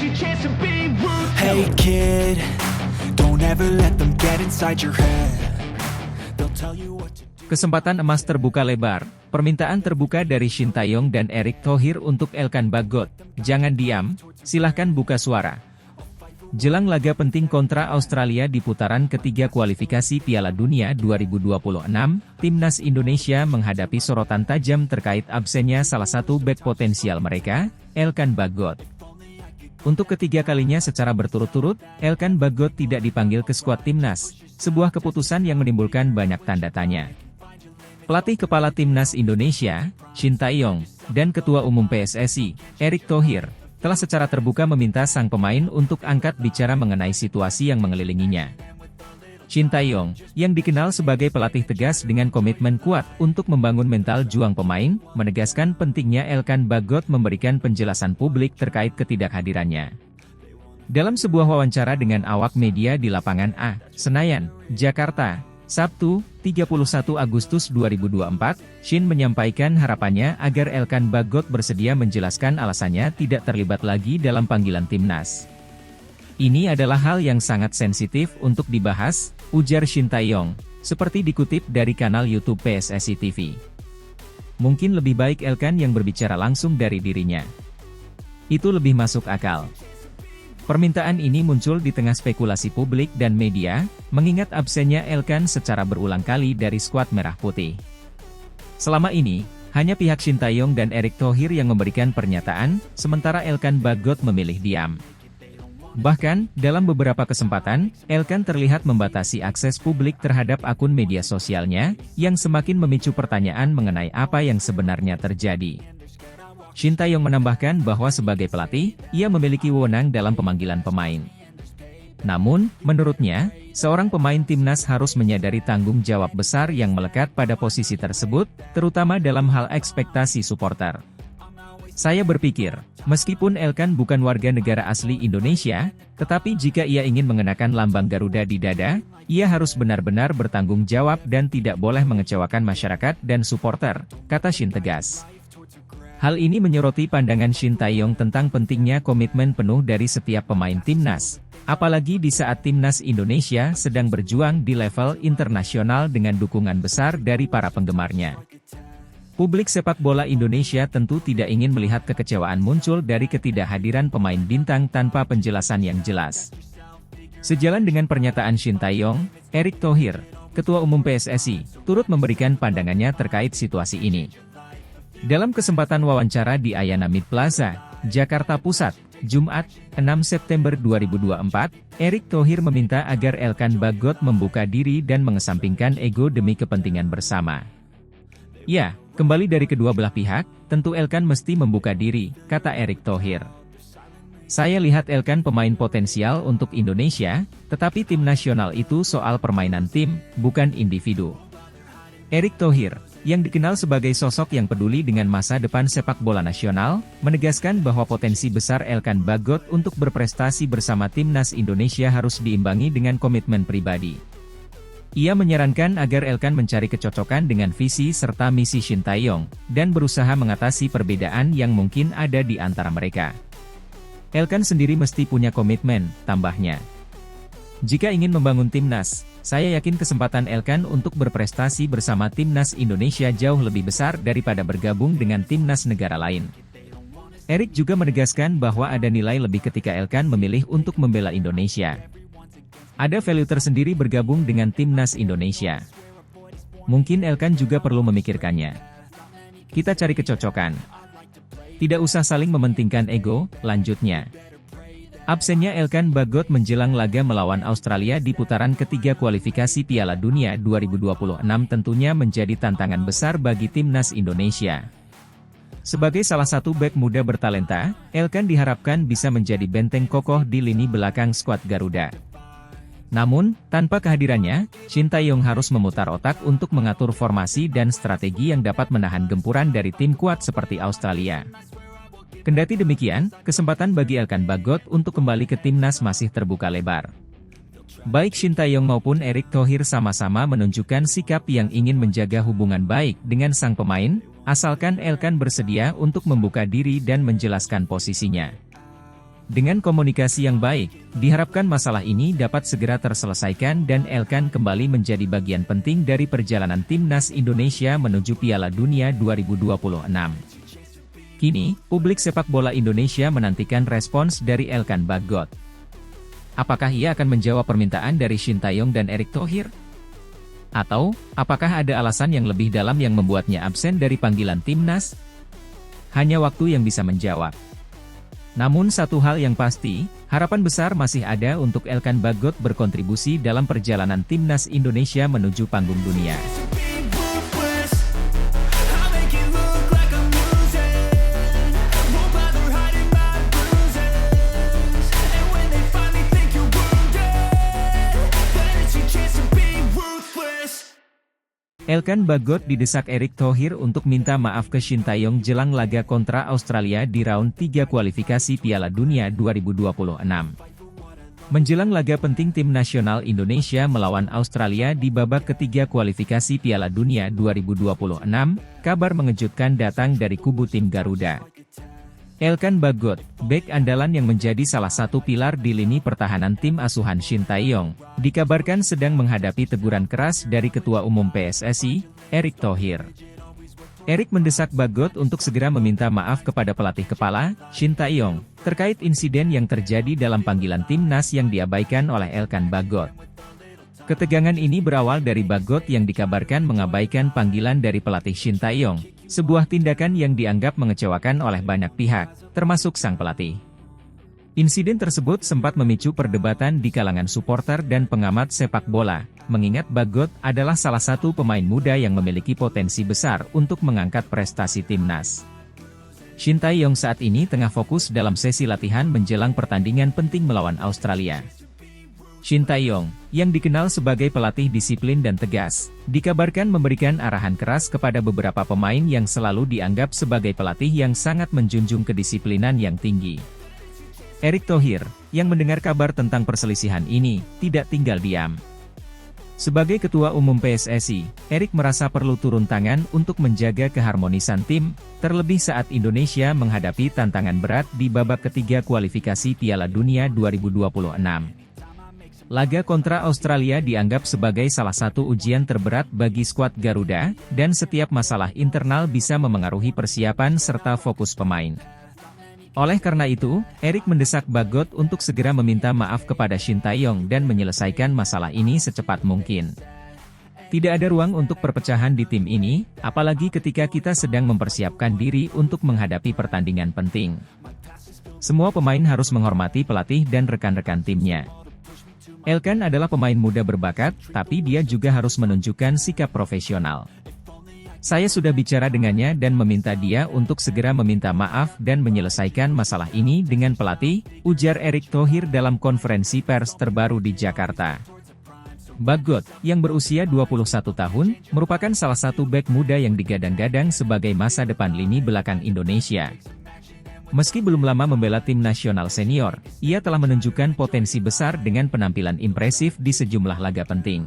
Hey kid, don't ever let them get inside your head. They'll tell you what to do. Kesempatan emas terbuka lebar, permintaan terbuka dari Shin Tae-yong dan Erick Thohir untuk Elkan Bagot. Jangan diam, silahkan buka suara. Jelang laga penting kontra Australia di putaran ketiga kualifikasi Piala Dunia 2026, Timnas Indonesia menghadapi sorotan tajam terkait absennya salah satu bek potensial mereka, Elkan Bagot. Untuk ketiga kalinya secara berturut-turut, Elkan Bagot tidak dipanggil ke skuad Timnas, sebuah keputusan yang menimbulkan banyak tanda tanya. Pelatih kepala Timnas Indonesia, Shin Tae-yong, dan Ketua Umum PSSI, Erick Thohir, telah secara terbuka meminta sang pemain untuk angkat bicara mengenai situasi yang mengelilinginya. Shin Tae-yong, yang dikenal sebagai pelatih tegas dengan komitmen kuat untuk membangun mental juang pemain, menegaskan pentingnya Elkan Bagot memberikan penjelasan publik terkait ketidakhadirannya. Dalam sebuah wawancara dengan awak media di lapangan A, Senayan, Jakarta, Sabtu, 31 Agustus 2024, Shin menyampaikan harapannya agar Elkan Bagot bersedia menjelaskan alasannya tidak terlibat lagi dalam panggilan Timnas. Ini adalah hal yang sangat sensitif untuk dibahas, ujar Shin Tae-yong, seperti dikutip dari kanal YouTube PSSI TV. Mungkin lebih baik Elkan yang berbicara langsung dari dirinya. Itu lebih masuk akal. Permintaan ini muncul di tengah spekulasi publik dan media, mengingat absennya Elkan secara berulang kali dari skuad Merah Putih. Selama ini, hanya pihak Shin Tae-yong dan Erick Thohir yang memberikan pernyataan, sementara Elkan Bagot memilih diam. Bahkan, dalam beberapa kesempatan, Elkan terlihat membatasi akses publik terhadap akun media sosialnya, yang semakin memicu pertanyaan mengenai apa yang sebenarnya terjadi. Shin Tae-yong menambahkan bahwa sebagai pelatih, ia memiliki wewenang dalam pemanggilan pemain. Namun, menurutnya, seorang pemain Timnas harus menyadari tanggung jawab besar yang melekat pada posisi tersebut, terutama dalam hal ekspektasi supporter. Saya berpikir, meskipun Elkan bukan warga negara asli Indonesia, tetapi jika ia ingin mengenakan lambang Garuda di dada, ia harus benar-benar bertanggung jawab dan tidak boleh mengecewakan masyarakat dan supporter, kata Shin tegas. Hal ini menyoroti pandangan Shin Tae-yong tentang pentingnya komitmen penuh dari setiap pemain Timnas, apalagi di saat Timnas Indonesia sedang berjuang di level internasional dengan dukungan besar dari para penggemarnya. Publik sepak bola Indonesia tentu tidak ingin melihat kekecewaan muncul dari ketidakhadiran pemain bintang tanpa penjelasan yang jelas. Sejalan dengan pernyataan Shin Tae-yong, Erick Thohir, Ketua Umum PSSI, turut memberikan pandangannya terkait situasi ini. Dalam kesempatan wawancara di Ayana Mid Plaza, Jakarta Pusat, Jumat, 6 September 2024, Erick Thohir meminta agar Elkan Bagot membuka diri dan mengesampingkan ego demi kepentingan bersama. Ya, kembali dari kedua belah pihak, tentu Elkan mesti membuka diri, kata Erick Thohir. Saya lihat Elkan pemain potensial untuk Indonesia, tetapi tim nasional itu soal permainan tim, bukan individu. Erick Thohir, yang dikenal sebagai sosok yang peduli dengan masa depan sepak bola nasional, menegaskan bahwa potensi besar Elkan Bagot untuk berprestasi bersama Timnas Indonesia harus diimbangi dengan komitmen pribadi. Ia menyarankan agar Elkan mencari kecocokan dengan visi serta misi Shin Tae-yong, dan berusaha mengatasi perbedaan yang mungkin ada di antara mereka. Elkan sendiri mesti punya komitmen, tambahnya. Jika ingin membangun Timnas, saya yakin kesempatan Elkan untuk berprestasi bersama Timnas Indonesia jauh lebih besar daripada bergabung dengan Timnas negara lain. Erick juga menegaskan bahwa ada nilai lebih ketika Elkan memilih untuk membela Indonesia. Ada value tersendiri bergabung dengan Timnas Indonesia. Mungkin Elkan juga perlu memikirkannya. Kita cari kecocokan. Tidak usah saling mementingkan ego, lanjutnya. Absennya Elkan Bagot menjelang laga melawan Australia di putaran ketiga kualifikasi Piala Dunia 2026 tentunya menjadi tantangan besar bagi Timnas Indonesia. Sebagai salah satu bek muda bertalenta, Elkan diharapkan bisa menjadi benteng kokoh di lini belakang skuad Garuda. Namun, tanpa kehadirannya, Shin Tae-yong harus memutar otak untuk mengatur formasi dan strategi yang dapat menahan gempuran dari tim kuat seperti Australia. Kendati demikian, kesempatan bagi Elkan Bagot untuk kembali ke Timnas masih terbuka lebar. Baik Shin Tae-yong maupun Erick Thohir sama-sama menunjukkan sikap yang ingin menjaga hubungan baik dengan sang pemain, asalkan Elkan bersedia untuk membuka diri dan menjelaskan posisinya. Dengan komunikasi yang baik, diharapkan masalah ini dapat segera terselesaikan dan Elkan kembali menjadi bagian penting dari perjalanan timnas Indonesia menuju Piala Dunia 2026. Kini, publik sepak bola Indonesia menantikan respons dari Elkan Bagot. Apakah ia akan menjawab permintaan dari Shin Tae-yong dan Erick Thohir? Atau, apakah ada alasan yang lebih dalam yang membuatnya absen dari panggilan timnas? Hanya waktu yang bisa menjawab. Namun satu hal yang pasti, harapan besar masih ada untuk Elkan Bagot berkontribusi dalam perjalanan timnas Indonesia menuju panggung dunia. Elkan Bagot didesak Erick Thohir untuk minta maaf ke Shin Tae-yong jelang laga kontra Australia di round 3 kualifikasi Piala Dunia 2026. Menjelang laga penting tim nasional Indonesia melawan Australia di babak ketiga kualifikasi Piala Dunia 2026, kabar mengejutkan datang dari kubu tim Garuda. Elkan Bagot, bek andalan yang menjadi salah satu pilar di lini pertahanan tim asuhan Shin Tae-yong, dikabarkan sedang menghadapi teguran keras dari Ketua Umum PSSI, Erick Thohir. Erick mendesak Bagot untuk segera meminta maaf kepada pelatih kepala, Shin Tae-yong, terkait insiden yang terjadi dalam panggilan timnas yang diabaikan oleh Elkan Bagot. Ketegangan ini berawal dari Bagot yang dikabarkan mengabaikan panggilan dari pelatih Shin Tae-yong, sebuah tindakan yang dianggap mengecewakan oleh banyak pihak, termasuk sang pelatih. Insiden tersebut sempat memicu perdebatan di kalangan supporter dan pengamat sepak bola, mengingat Bagot adalah salah satu pemain muda yang memiliki potensi besar untuk mengangkat prestasi timnas. Shin Tae-yong saat ini tengah fokus dalam sesi latihan menjelang pertandingan penting melawan Australia. Shin Tae-yong, yang dikenal sebagai pelatih disiplin dan tegas, dikabarkan memberikan arahan keras kepada beberapa pemain yang selalu dianggap sebagai pelatih yang sangat menjunjung kedisiplinan yang tinggi. Erick Thohir, yang mendengar kabar tentang perselisihan ini, tidak tinggal diam. Sebagai Ketua Umum PSSI, Erick merasa perlu turun tangan untuk menjaga keharmonisan tim, terlebih saat Indonesia menghadapi tantangan berat di babak ketiga kualifikasi Piala Dunia 2026. Laga kontra Australia dianggap sebagai salah satu ujian terberat bagi skuad Garuda, dan setiap masalah internal bisa memengaruhi persiapan serta fokus pemain. Oleh karena itu, Erick mendesak Bagot untuk segera meminta maaf kepada Shin Tae-yong dan menyelesaikan masalah ini secepat mungkin. Tidak ada ruang untuk perpecahan di tim ini, apalagi ketika kita sedang mempersiapkan diri untuk menghadapi pertandingan penting. Semua pemain harus menghormati pelatih dan rekan-rekan timnya. Elkan adalah pemain muda berbakat, tapi dia juga harus menunjukkan sikap profesional. Saya sudah bicara dengannya dan meminta dia untuk segera meminta maaf dan menyelesaikan masalah ini dengan pelatih, ujar Erick Thohir dalam konferensi pers terbaru di Jakarta. Bagot, yang berusia 21 tahun, merupakan salah satu bek muda yang digadang-gadang sebagai masa depan lini belakang Indonesia. Meski belum lama membela tim nasional senior, ia telah menunjukkan potensi besar dengan penampilan impresif di sejumlah laga penting.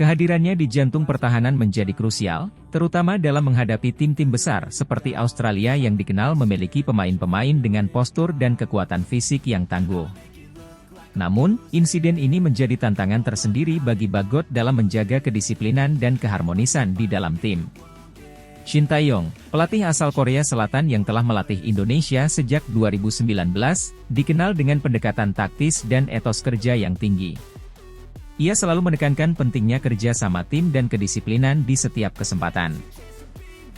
Kehadirannya di jantung pertahanan menjadi krusial, terutama dalam menghadapi tim-tim besar seperti Australia yang dikenal memiliki pemain-pemain dengan postur dan kekuatan fisik yang tangguh. Namun, insiden ini menjadi tantangan tersendiri bagi Bagot dalam menjaga kedisiplinan dan keharmonisan di dalam tim. Shin Tae-yong, pelatih asal Korea Selatan yang telah melatih Indonesia sejak 2019, dikenal dengan pendekatan taktis dan etos kerja yang tinggi. Ia selalu menekankan pentingnya kerja sama tim dan kedisiplinan di setiap kesempatan.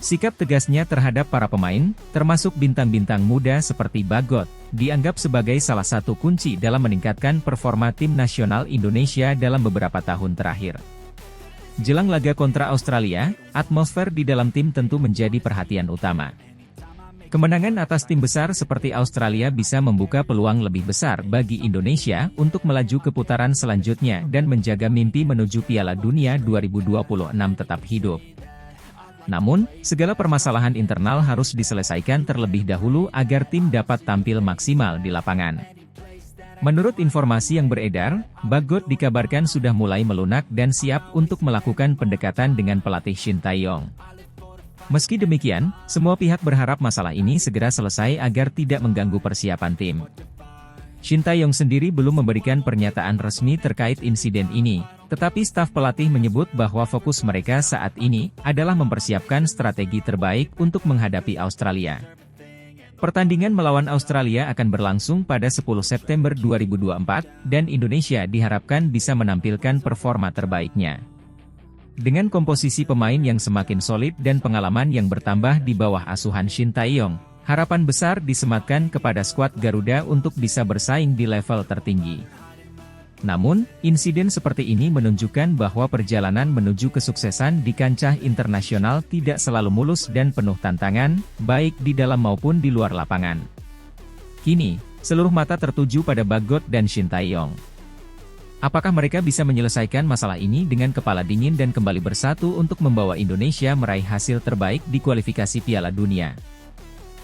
Sikap tegasnya terhadap para pemain, termasuk bintang-bintang muda seperti Bagot, dianggap sebagai salah satu kunci dalam meningkatkan performa tim nasional Indonesia dalam beberapa tahun terakhir. Jelang laga kontra Australia, atmosfer di dalam tim tentu menjadi perhatian utama. Kemenangan atas tim besar seperti Australia bisa membuka peluang lebih besar bagi Indonesia untuk melaju ke putaran selanjutnya dan menjaga mimpi menuju Piala Dunia 2026 tetap hidup. Namun, segala permasalahan internal harus diselesaikan terlebih dahulu agar tim dapat tampil maksimal di lapangan. Menurut informasi yang beredar, Bagot dikabarkan sudah mulai melunak dan siap untuk melakukan pendekatan dengan pelatih Shin Tae-yong. Meski demikian, semua pihak berharap masalah ini segera selesai agar tidak mengganggu persiapan tim. Shin Tae-yong sendiri belum memberikan pernyataan resmi terkait insiden ini, tetapi staf pelatih menyebut bahwa fokus mereka saat ini adalah mempersiapkan strategi terbaik untuk menghadapi Australia. Pertandingan melawan Australia akan berlangsung pada 10 September 2024, dan Indonesia diharapkan bisa menampilkan performa terbaiknya. Dengan komposisi pemain yang semakin solid dan pengalaman yang bertambah di bawah asuhan Shin Tae-yong, harapan besar disematkan kepada skuad Garuda untuk bisa bersaing di level tertinggi. Namun, insiden seperti ini menunjukkan bahwa perjalanan menuju kesuksesan di kancah internasional tidak selalu mulus dan penuh tantangan, baik di dalam maupun di luar lapangan. Kini, seluruh mata tertuju pada Bagot dan Shin Tae-yong. Apakah mereka bisa menyelesaikan masalah ini dengan kepala dingin dan kembali bersatu untuk membawa Indonesia meraih hasil terbaik di kualifikasi Piala Dunia?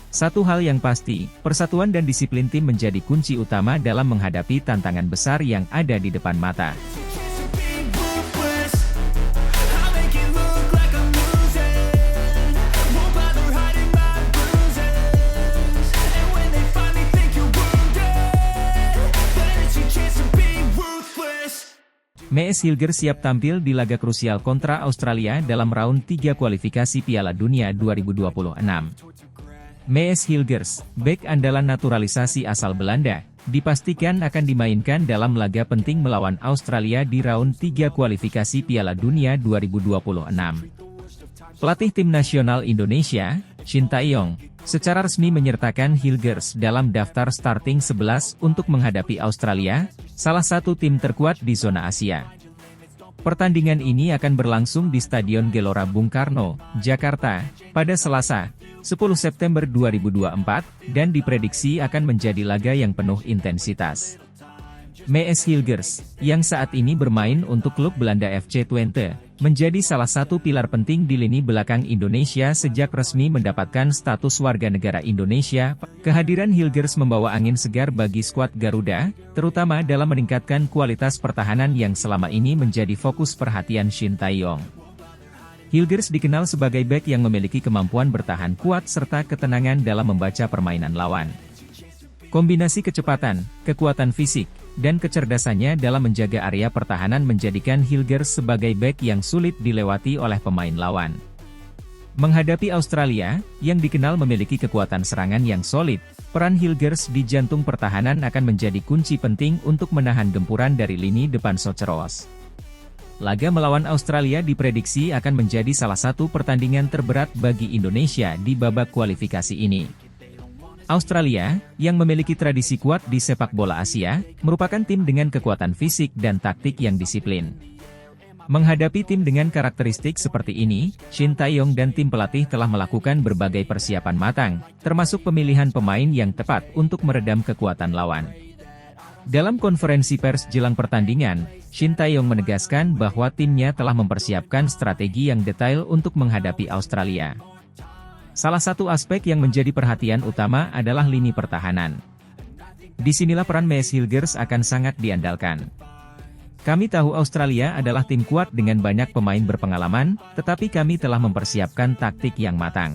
Satu hal yang pasti, persatuan dan disiplin tim menjadi kunci utama dalam menghadapi tantangan besar yang ada di depan mata. Mees Hilger siap tampil di laga krusial kontra Australia dalam round 3 kualifikasi Piala Dunia 2026. Mees Hilgers, bek andalan naturalisasi asal Belanda, dipastikan akan dimainkan dalam laga penting melawan Australia di round 3 kualifikasi Piala Dunia 2026. Pelatih tim nasional Indonesia, Shin Tae-yong, secara resmi menyertakan Hilgers dalam daftar starting 11 untuk menghadapi Australia, salah satu tim terkuat di zona Asia. Pertandingan ini akan berlangsung di Stadion Gelora Bung Karno, Jakarta, pada Selasa, 10 September 2024, dan diprediksi akan menjadi laga yang penuh intensitas. Mees Hilgers, yang saat ini bermain untuk klub Belanda FC Twente, menjadi salah satu pilar penting di lini belakang Indonesia sejak resmi mendapatkan status warga negara Indonesia. Kehadiran Hilgers membawa angin segar bagi skuad Garuda, terutama dalam meningkatkan kualitas pertahanan yang selama ini menjadi fokus perhatian Shin Tae-yong. Hilgers dikenal sebagai bek yang memiliki kemampuan bertahan kuat serta ketenangan dalam membaca permainan lawan. Kombinasi kecepatan, kekuatan fisik, dan kecerdasannya dalam menjaga area pertahanan menjadikan Hilgers sebagai bek yang sulit dilewati oleh pemain lawan. Menghadapi Australia, yang dikenal memiliki kekuatan serangan yang solid, peran Hilgers di jantung pertahanan akan menjadi kunci penting untuk menahan gempuran dari lini depan Soceros. Laga melawan Australia diprediksi akan menjadi salah satu pertandingan terberat bagi Indonesia di babak kualifikasi ini. Australia, yang memiliki tradisi kuat di sepak bola Asia, merupakan tim dengan kekuatan fisik dan taktik yang disiplin. Menghadapi tim dengan karakteristik seperti ini, Shin Tae-yong dan tim pelatih telah melakukan berbagai persiapan matang, termasuk pemilihan pemain yang tepat untuk meredam kekuatan lawan. Dalam konferensi pers jelang pertandingan, Shin Tae-yong menegaskan bahwa timnya telah mempersiapkan strategi yang detail untuk menghadapi Australia. Salah satu aspek yang menjadi perhatian utama adalah lini pertahanan. Disinilah peran Mees Hilgers akan sangat diandalkan. Kami tahu Australia adalah tim kuat dengan banyak pemain berpengalaman, tetapi kami telah mempersiapkan taktik yang matang.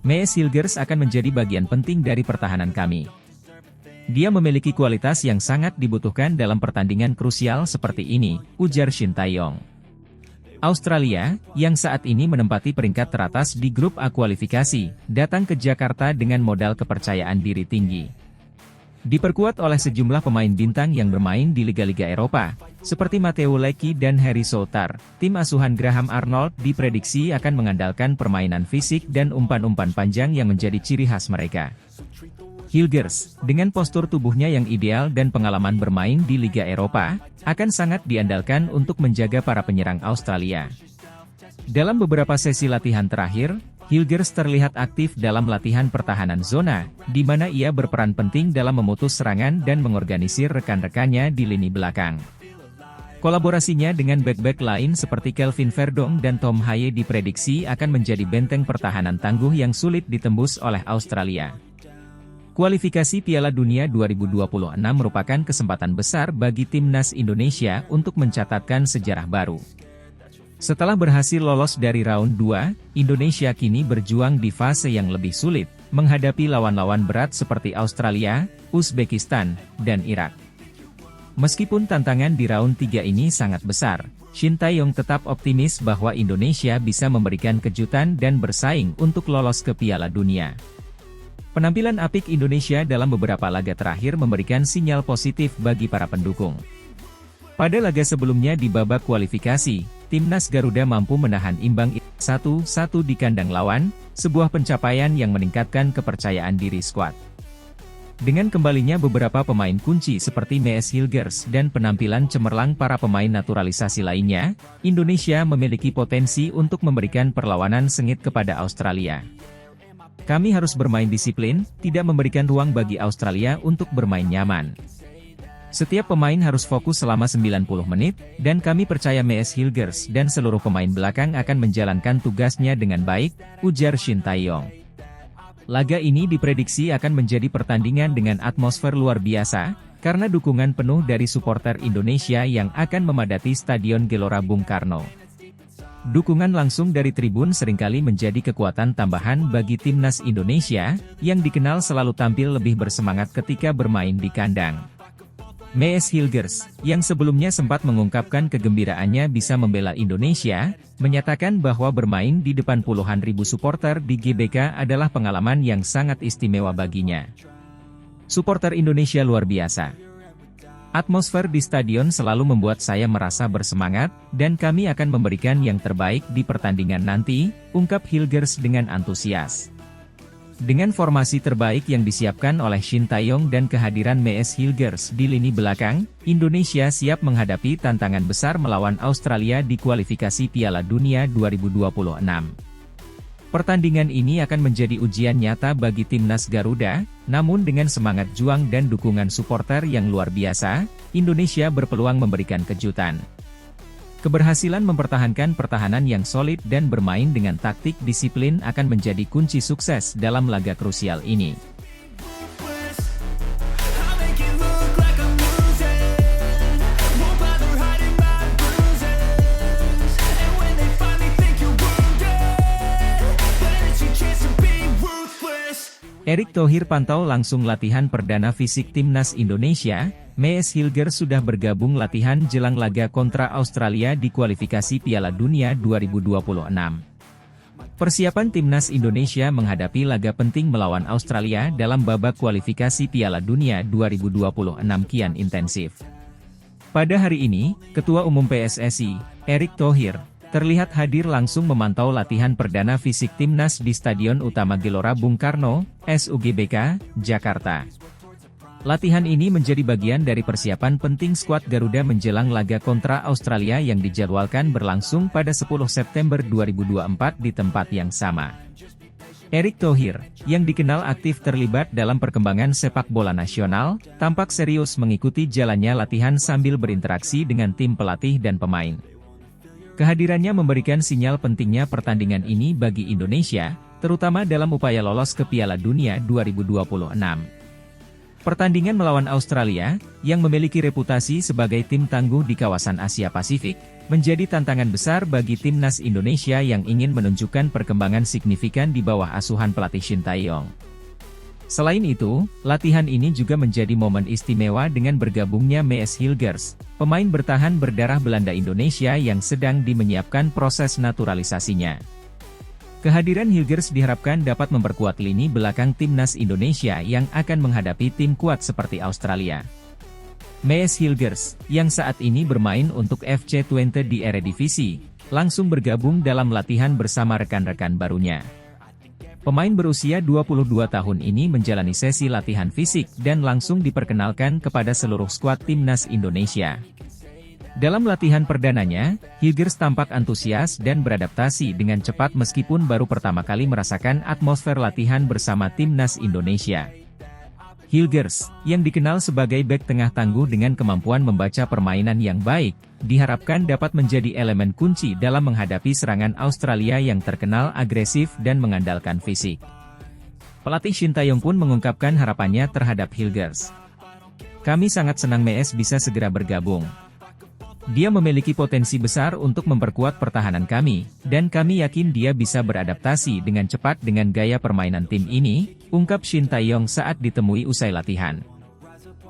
Mees Hilgers akan menjadi bagian penting dari pertahanan kami. Dia memiliki kualitas yang sangat dibutuhkan dalam pertandingan krusial seperti ini, ujar Shin Tae-yong. Australia, yang saat ini menempati peringkat teratas di grup A kualifikasi, datang ke Jakarta dengan modal kepercayaan diri tinggi. Diperkuat oleh sejumlah pemain bintang yang bermain di liga-liga Eropa, seperti Matteo Leckie dan Harry Soutar, tim asuhan Graham Arnold diprediksi akan mengandalkan permainan fisik dan umpan-umpan panjang yang menjadi ciri khas mereka. Hilgers, dengan postur tubuhnya yang ideal dan pengalaman bermain di Liga Eropa, akan sangat diandalkan untuk menjaga para penyerang Australia. Dalam beberapa sesi latihan terakhir, Hilgers terlihat aktif dalam latihan pertahanan zona, di mana ia berperan penting dalam memutus serangan dan mengorganisir rekan-rekannya di lini belakang. Kolaborasinya dengan bek-bek lain seperti Kelvin Verdong dan Tom Haye diprediksi akan menjadi benteng pertahanan tangguh yang sulit ditembus oleh Australia. Kualifikasi Piala Dunia 2026 merupakan kesempatan besar bagi timnas Indonesia untuk mencatatkan sejarah baru. Setelah berhasil lolos dari round 2, Indonesia kini berjuang di fase yang lebih sulit, menghadapi lawan-lawan berat seperti Australia, Uzbekistan, dan Irak. Meskipun tantangan di round 3 ini sangat besar, Shin Tae-yong tetap optimis bahwa Indonesia bisa memberikan kejutan dan bersaing untuk lolos ke Piala Dunia. Penampilan apik Indonesia dalam beberapa laga terakhir memberikan sinyal positif bagi para pendukung. Pada laga sebelumnya di babak kualifikasi, Timnas Garuda mampu menahan imbang 1-1 di kandang lawan, sebuah pencapaian yang meningkatkan kepercayaan diri skuad. Dengan kembalinya beberapa pemain kunci seperti Mees Hilgers dan penampilan cemerlang para pemain naturalisasi lainnya, Indonesia memiliki potensi untuk memberikan perlawanan sengit kepada Australia. Kami harus bermain disiplin, tidak memberikan ruang bagi Australia untuk bermain nyaman. Setiap pemain harus fokus selama 90 menit, dan kami percaya Mees Hilgers dan seluruh pemain belakang akan menjalankan tugasnya dengan baik, ujar Shin Tae-yong. Laga ini diprediksi akan menjadi pertandingan dengan atmosfer luar biasa, karena dukungan penuh dari supporter Indonesia yang akan memadati Stadion Gelora Bung Karno. Dukungan langsung dari tribun seringkali menjadi kekuatan tambahan bagi timnas Indonesia, yang dikenal selalu tampil lebih bersemangat ketika bermain di kandang. Mees Hilgers, yang sebelumnya sempat mengungkapkan kegembiraannya bisa membela Indonesia, menyatakan bahwa bermain di depan puluhan ribu supporter di GBK adalah pengalaman yang sangat istimewa baginya. Supporter Indonesia luar biasa. Atmosfer di stadion selalu membuat saya merasa bersemangat, dan kami akan memberikan yang terbaik di pertandingan nanti, ungkap Hilgers dengan antusias. Dengan formasi terbaik yang disiapkan oleh Shin Tae-yong dan kehadiran Mees Hilgers di lini belakang, Indonesia siap menghadapi tantangan besar melawan Australia di kualifikasi Piala Dunia 2026. Pertandingan ini akan menjadi ujian nyata bagi timnas Garuda, namun dengan semangat juang dan dukungan supporter yang luar biasa, Indonesia berpeluang memberikan kejutan. Keberhasilan mempertahankan pertahanan yang solid dan bermain dengan taktik disiplin akan menjadi kunci sukses dalam laga krusial ini. Erick Thohir pantau langsung latihan perdana fisik timnas Indonesia. Mees Hilgers sudah bergabung latihan jelang laga kontra Australia di kualifikasi Piala Dunia 2026. Persiapan timnas Indonesia menghadapi laga penting melawan Australia dalam babak kualifikasi Piala Dunia 2026 kian intensif. Pada hari ini, Ketua Umum PSSI, Erick Thohir, terlihat hadir langsung memantau latihan perdana fisik timnas di Stadion Utama Gelora Bung Karno, SUGBK, Jakarta. Latihan ini menjadi bagian dari persiapan penting skuad Garuda menjelang laga kontra Australia yang dijadwalkan berlangsung pada 10 September 2024 di tempat yang sama. Erick Thohir, yang dikenal aktif terlibat dalam perkembangan sepak bola nasional, tampak serius mengikuti jalannya latihan sambil berinteraksi dengan tim pelatih dan pemain. Kehadirannya memberikan sinyal pentingnya pertandingan ini bagi Indonesia, terutama dalam upaya lolos ke Piala Dunia 2026. Pertandingan melawan Australia, yang memiliki reputasi sebagai tim tangguh di kawasan Asia Pasifik, menjadi tantangan besar bagi timnas Indonesia yang ingin menunjukkan perkembangan signifikan di bawah asuhan pelatih Shin Tae-yong. Selain itu, latihan ini juga menjadi momen istimewa dengan bergabungnya Mees Hilgers, pemain bertahan berdarah Belanda Indonesia yang sedang menyiapkan proses naturalisasinya. Kehadiran Hilgers diharapkan dapat memperkuat lini belakang timnas Indonesia yang akan menghadapi tim kuat seperti Australia. Mees Hilgers, yang saat ini bermain untuk FC Twente di Eredivisie, langsung bergabung dalam latihan bersama rekan-rekan barunya. Pemain berusia 22 tahun ini menjalani sesi latihan fisik dan langsung diperkenalkan kepada seluruh skuad timnas Indonesia. Dalam latihan perdananya, Hilgers tampak antusias dan beradaptasi dengan cepat meskipun baru pertama kali merasakan atmosfer latihan bersama timnas Indonesia. Hilgers, yang dikenal sebagai bek tengah tangguh dengan kemampuan membaca permainan yang baik, diharapkan dapat menjadi elemen kunci dalam menghadapi serangan Australia yang terkenal agresif dan mengandalkan fisik. Pelatih Shin Tae-yong pun mengungkapkan harapannya terhadap Hilgers. "Kami sangat senang Mees bisa segera bergabung. Dia memiliki potensi besar untuk memperkuat pertahanan kami, dan kami yakin dia bisa beradaptasi dengan cepat dengan gaya permainan tim ini," ungkap Shin Tae-yong saat ditemui usai latihan.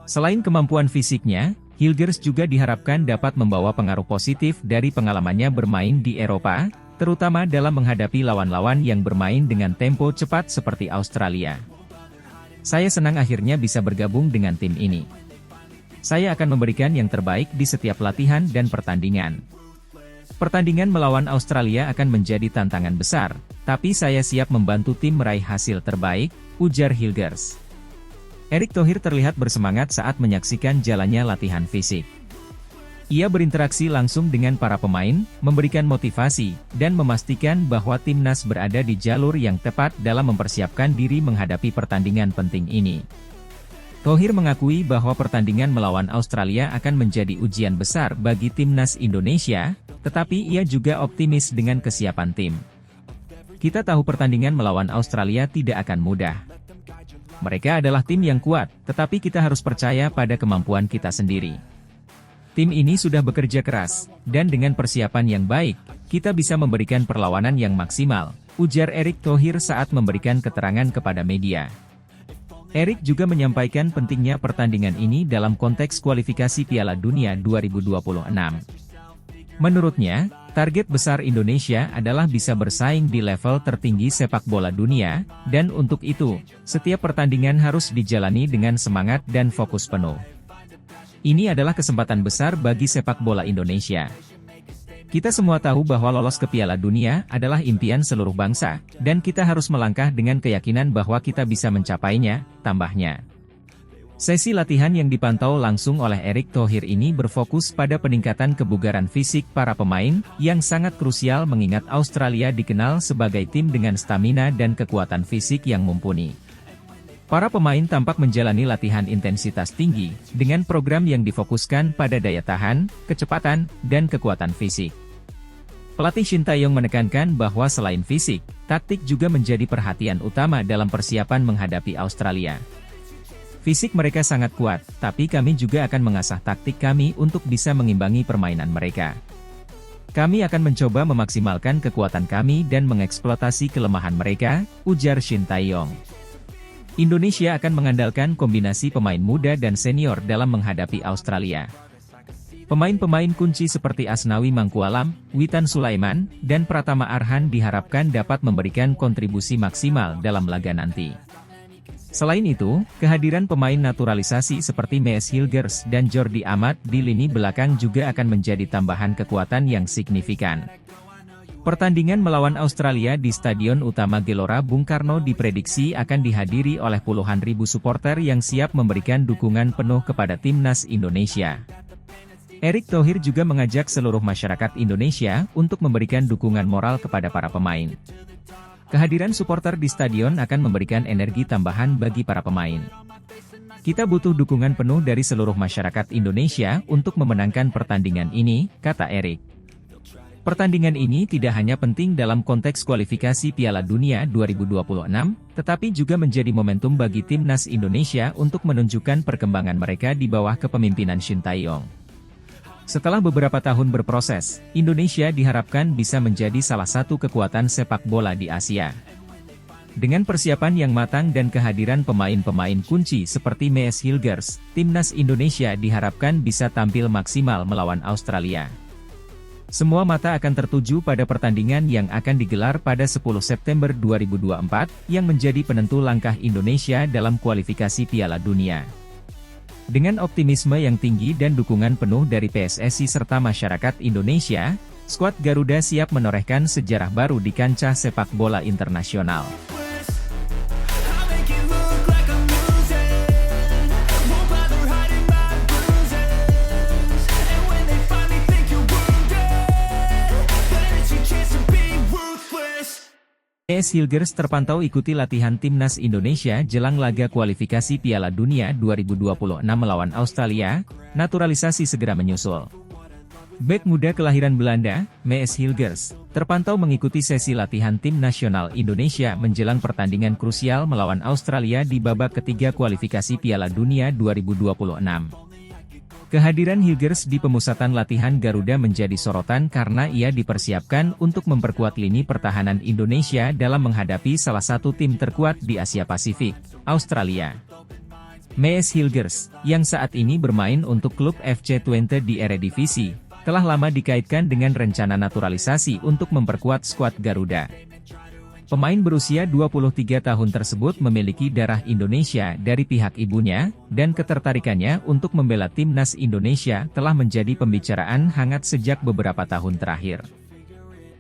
Selain kemampuan fisiknya, Hilgers juga diharapkan dapat membawa pengaruh positif dari pengalamannya bermain di Eropa, terutama dalam menghadapi lawan-lawan yang bermain dengan tempo cepat seperti Australia. Saya senang akhirnya bisa bergabung dengan tim ini. Saya akan memberikan yang terbaik di setiap latihan dan pertandingan. Pertandingan melawan Australia akan menjadi tantangan besar, tapi saya siap membantu tim meraih hasil terbaik, ujar Hilgers. Erick Thohir terlihat bersemangat saat menyaksikan jalannya latihan fisik. Ia berinteraksi langsung dengan para pemain, memberikan motivasi, dan memastikan bahwa timnas berada di jalur yang tepat dalam mempersiapkan diri menghadapi pertandingan penting ini. Thohir mengakui bahwa pertandingan melawan Australia akan menjadi ujian besar bagi timnas Indonesia, tetapi ia juga optimis dengan kesiapan tim. Kita tahu pertandingan melawan Australia tidak akan mudah. Mereka adalah tim yang kuat, tetapi kita harus percaya pada kemampuan kita sendiri. Tim ini sudah bekerja keras, dan dengan persiapan yang baik, kita bisa memberikan perlawanan yang maksimal, ujar Erick Thohir saat memberikan keterangan kepada media. Erick juga menyampaikan pentingnya pertandingan ini dalam konteks kualifikasi Piala Dunia 2026. Menurutnya, target besar Indonesia adalah bisa bersaing di level tertinggi sepak bola dunia, dan untuk itu, setiap pertandingan harus dijalani dengan semangat dan fokus penuh. Ini adalah kesempatan besar bagi sepak bola Indonesia. Kita semua tahu bahwa lolos ke Piala Dunia adalah impian seluruh bangsa, dan kita harus melangkah dengan keyakinan bahwa kita bisa mencapainya, tambahnya. Sesi latihan yang dipantau langsung oleh Erick Thohir ini berfokus pada peningkatan kebugaran fisik para pemain, yang sangat krusial mengingat Australia dikenal sebagai tim dengan stamina dan kekuatan fisik yang mumpuni. Para pemain tampak menjalani latihan intensitas tinggi, dengan program yang difokuskan pada daya tahan, kecepatan, dan kekuatan fisik. Pelatih Shin Tae-yong menekankan bahwa selain fisik, taktik juga menjadi perhatian utama dalam persiapan menghadapi Australia. Fisik mereka sangat kuat, tapi kami juga akan mengasah taktik kami untuk bisa mengimbangi permainan mereka. Kami akan mencoba memaksimalkan kekuatan kami dan mengeksploitasi kelemahan mereka, ujar Shin Tae-yong. Indonesia akan mengandalkan kombinasi pemain muda dan senior dalam menghadapi Australia. Pemain-pemain kunci seperti Asnawi Mangkualam, Witan Sulaiman, dan Pratama Arhan diharapkan dapat memberikan kontribusi maksimal dalam laga nanti. Selain itu, kehadiran pemain naturalisasi seperti Mees Hilgers dan Jordi Amat di lini belakang juga akan menjadi tambahan kekuatan yang signifikan. Pertandingan melawan Australia di Stadion Utama Gelora Bung Karno diprediksi akan dihadiri oleh puluhan ribu supporter yang siap memberikan dukungan penuh kepada timnas Indonesia. Erick Thohir juga mengajak seluruh masyarakat Indonesia untuk memberikan dukungan moral kepada para pemain. Kehadiran supporter di stadion akan memberikan energi tambahan bagi para pemain. Kita butuh dukungan penuh dari seluruh masyarakat Indonesia untuk memenangkan pertandingan ini, kata Erick. Pertandingan ini tidak hanya penting dalam konteks kualifikasi Piala Dunia 2026, tetapi juga menjadi momentum bagi timnas Indonesia untuk menunjukkan perkembangan mereka di bawah kepemimpinan Shin Tae-yong. Setelah beberapa tahun berproses, Indonesia diharapkan bisa menjadi salah satu kekuatan sepak bola di Asia. Dengan persiapan yang matang dan kehadiran pemain-pemain kunci seperti Mees Hilgers, timnas Indonesia diharapkan bisa tampil maksimal melawan Australia. Semua mata akan tertuju pada pertandingan yang akan digelar pada 10 September 2024, yang menjadi penentu langkah Indonesia dalam kualifikasi Piala Dunia. Dengan optimisme yang tinggi dan dukungan penuh dari PSSI serta masyarakat Indonesia, skuad Garuda siap menorehkan sejarah baru di kancah sepak bola internasional. Mees Hilgers terpantau ikuti latihan timnas Indonesia jelang laga kualifikasi Piala Dunia 2026 melawan Australia, naturalisasi segera menyusul. Bek muda kelahiran Belanda, Mees Hilgers, terpantau mengikuti sesi latihan tim nasional Indonesia menjelang pertandingan krusial melawan Australia di babak ketiga kualifikasi Piala Dunia 2026. Kehadiran Hilgers di pemusatan latihan Garuda menjadi sorotan karena ia dipersiapkan untuk memperkuat lini pertahanan Indonesia dalam menghadapi salah satu tim terkuat di Asia Pasifik, Australia. Mees Hilgers, yang saat ini bermain untuk klub FC Twente di Eredivisie, telah lama dikaitkan dengan rencana naturalisasi untuk memperkuat skuad Garuda. Pemain berusia 23 tahun tersebut memiliki darah Indonesia dari pihak ibunya, dan ketertarikannya untuk membela timnas Indonesia telah menjadi pembicaraan hangat sejak beberapa tahun terakhir.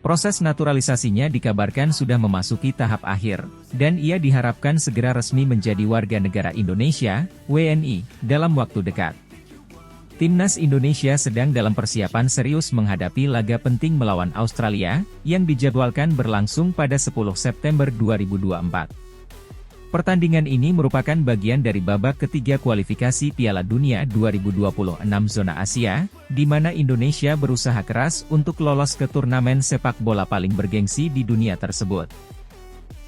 Proses naturalisasinya dikabarkan sudah memasuki tahap akhir, dan ia diharapkan segera resmi menjadi warga negara Indonesia, WNI, dalam waktu dekat. Timnas Indonesia sedang dalam persiapan serius menghadapi laga penting melawan Australia, yang dijadwalkan berlangsung pada 10 September 2024. Pertandingan ini merupakan bagian dari babak ketiga kualifikasi Piala Dunia 2026 zona Asia, di mana Indonesia berusaha keras untuk lolos ke turnamen sepak bola paling bergengsi di dunia tersebut.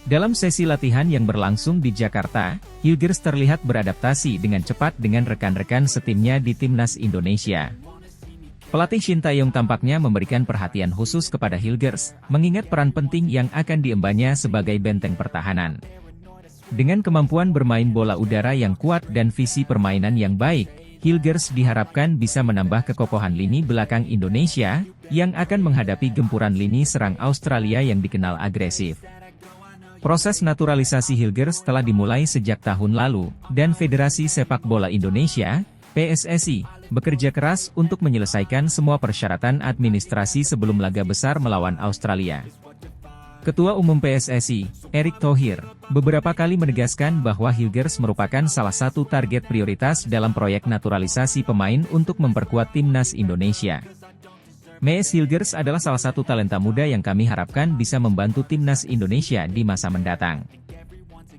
Dalam sesi latihan yang berlangsung di Jakarta, Hilgers terlihat beradaptasi dengan cepat dengan rekan-rekan setimnya di timnas Indonesia. Pelatih Shin Tae-yong tampaknya memberikan perhatian khusus kepada Hilgers, mengingat peran penting yang akan diembannya sebagai benteng pertahanan. Dengan kemampuan bermain bola udara yang kuat dan visi permainan yang baik, Hilgers diharapkan bisa menambah kekokohan lini belakang Indonesia, yang akan menghadapi gempuran lini serang Australia yang dikenal agresif. Proses naturalisasi Hilgers telah dimulai sejak tahun lalu, dan Federasi Sepak Bola Indonesia, PSSI, bekerja keras untuk menyelesaikan semua persyaratan administrasi sebelum laga besar melawan Australia. Ketua Umum PSSI, Erick Thohir, beberapa kali menegaskan bahwa Hilgers merupakan salah satu target prioritas dalam proyek naturalisasi pemain untuk memperkuat timnas Indonesia. Mees Hilgers adalah salah satu talenta muda yang kami harapkan bisa membantu timnas Indonesia di masa mendatang.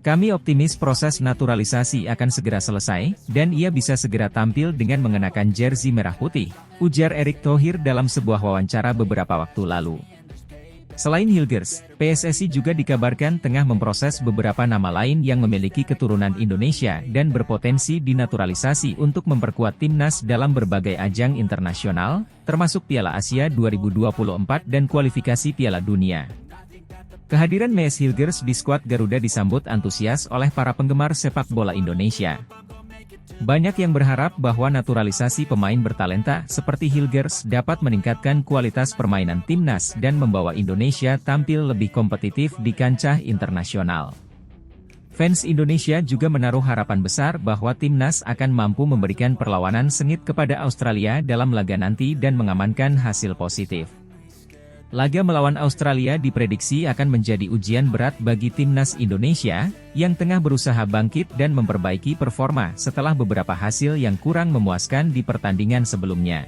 Kami optimis proses naturalisasi akan segera selesai, dan ia bisa segera tampil dengan mengenakan jersey merah putih, ujar Erick Thohir dalam sebuah wawancara beberapa waktu lalu. Selain Hilgers, PSSI juga dikabarkan tengah memproses beberapa nama lain yang memiliki keturunan Indonesia dan berpotensi dinaturalisasi untuk memperkuat timnas dalam berbagai ajang internasional, termasuk Piala Asia 2024 dan kualifikasi Piala Dunia. Kehadiran Mees Hilgers di skuad Garuda disambut antusias oleh para penggemar sepak bola Indonesia. Banyak yang berharap bahwa naturalisasi pemain bertalenta seperti Hilgers dapat meningkatkan kualitas permainan timnas dan membawa Indonesia tampil lebih kompetitif di kancah internasional. Fans Indonesia juga menaruh harapan besar bahwa timnas akan mampu memberikan perlawanan sengit kepada Australia dalam laga nanti dan mengamankan hasil positif. Laga melawan Australia diprediksi akan menjadi ujian berat bagi timnas Indonesia, yang tengah berusaha bangkit dan memperbaiki performa setelah beberapa hasil yang kurang memuaskan di pertandingan sebelumnya.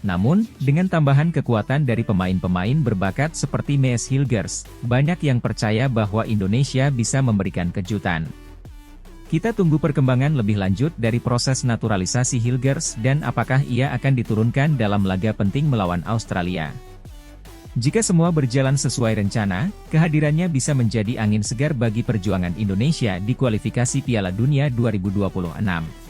Namun, dengan tambahan kekuatan dari pemain-pemain berbakat seperti Mees Hilgers, banyak yang percaya bahwa Indonesia bisa memberikan kejutan. Kita tunggu perkembangan lebih lanjut dari proses naturalisasi Hilgers dan apakah ia akan diturunkan dalam laga penting melawan Australia. Jika semua berjalan sesuai rencana, kehadirannya bisa menjadi angin segar bagi perjuangan Indonesia di kualifikasi Piala Dunia 2026.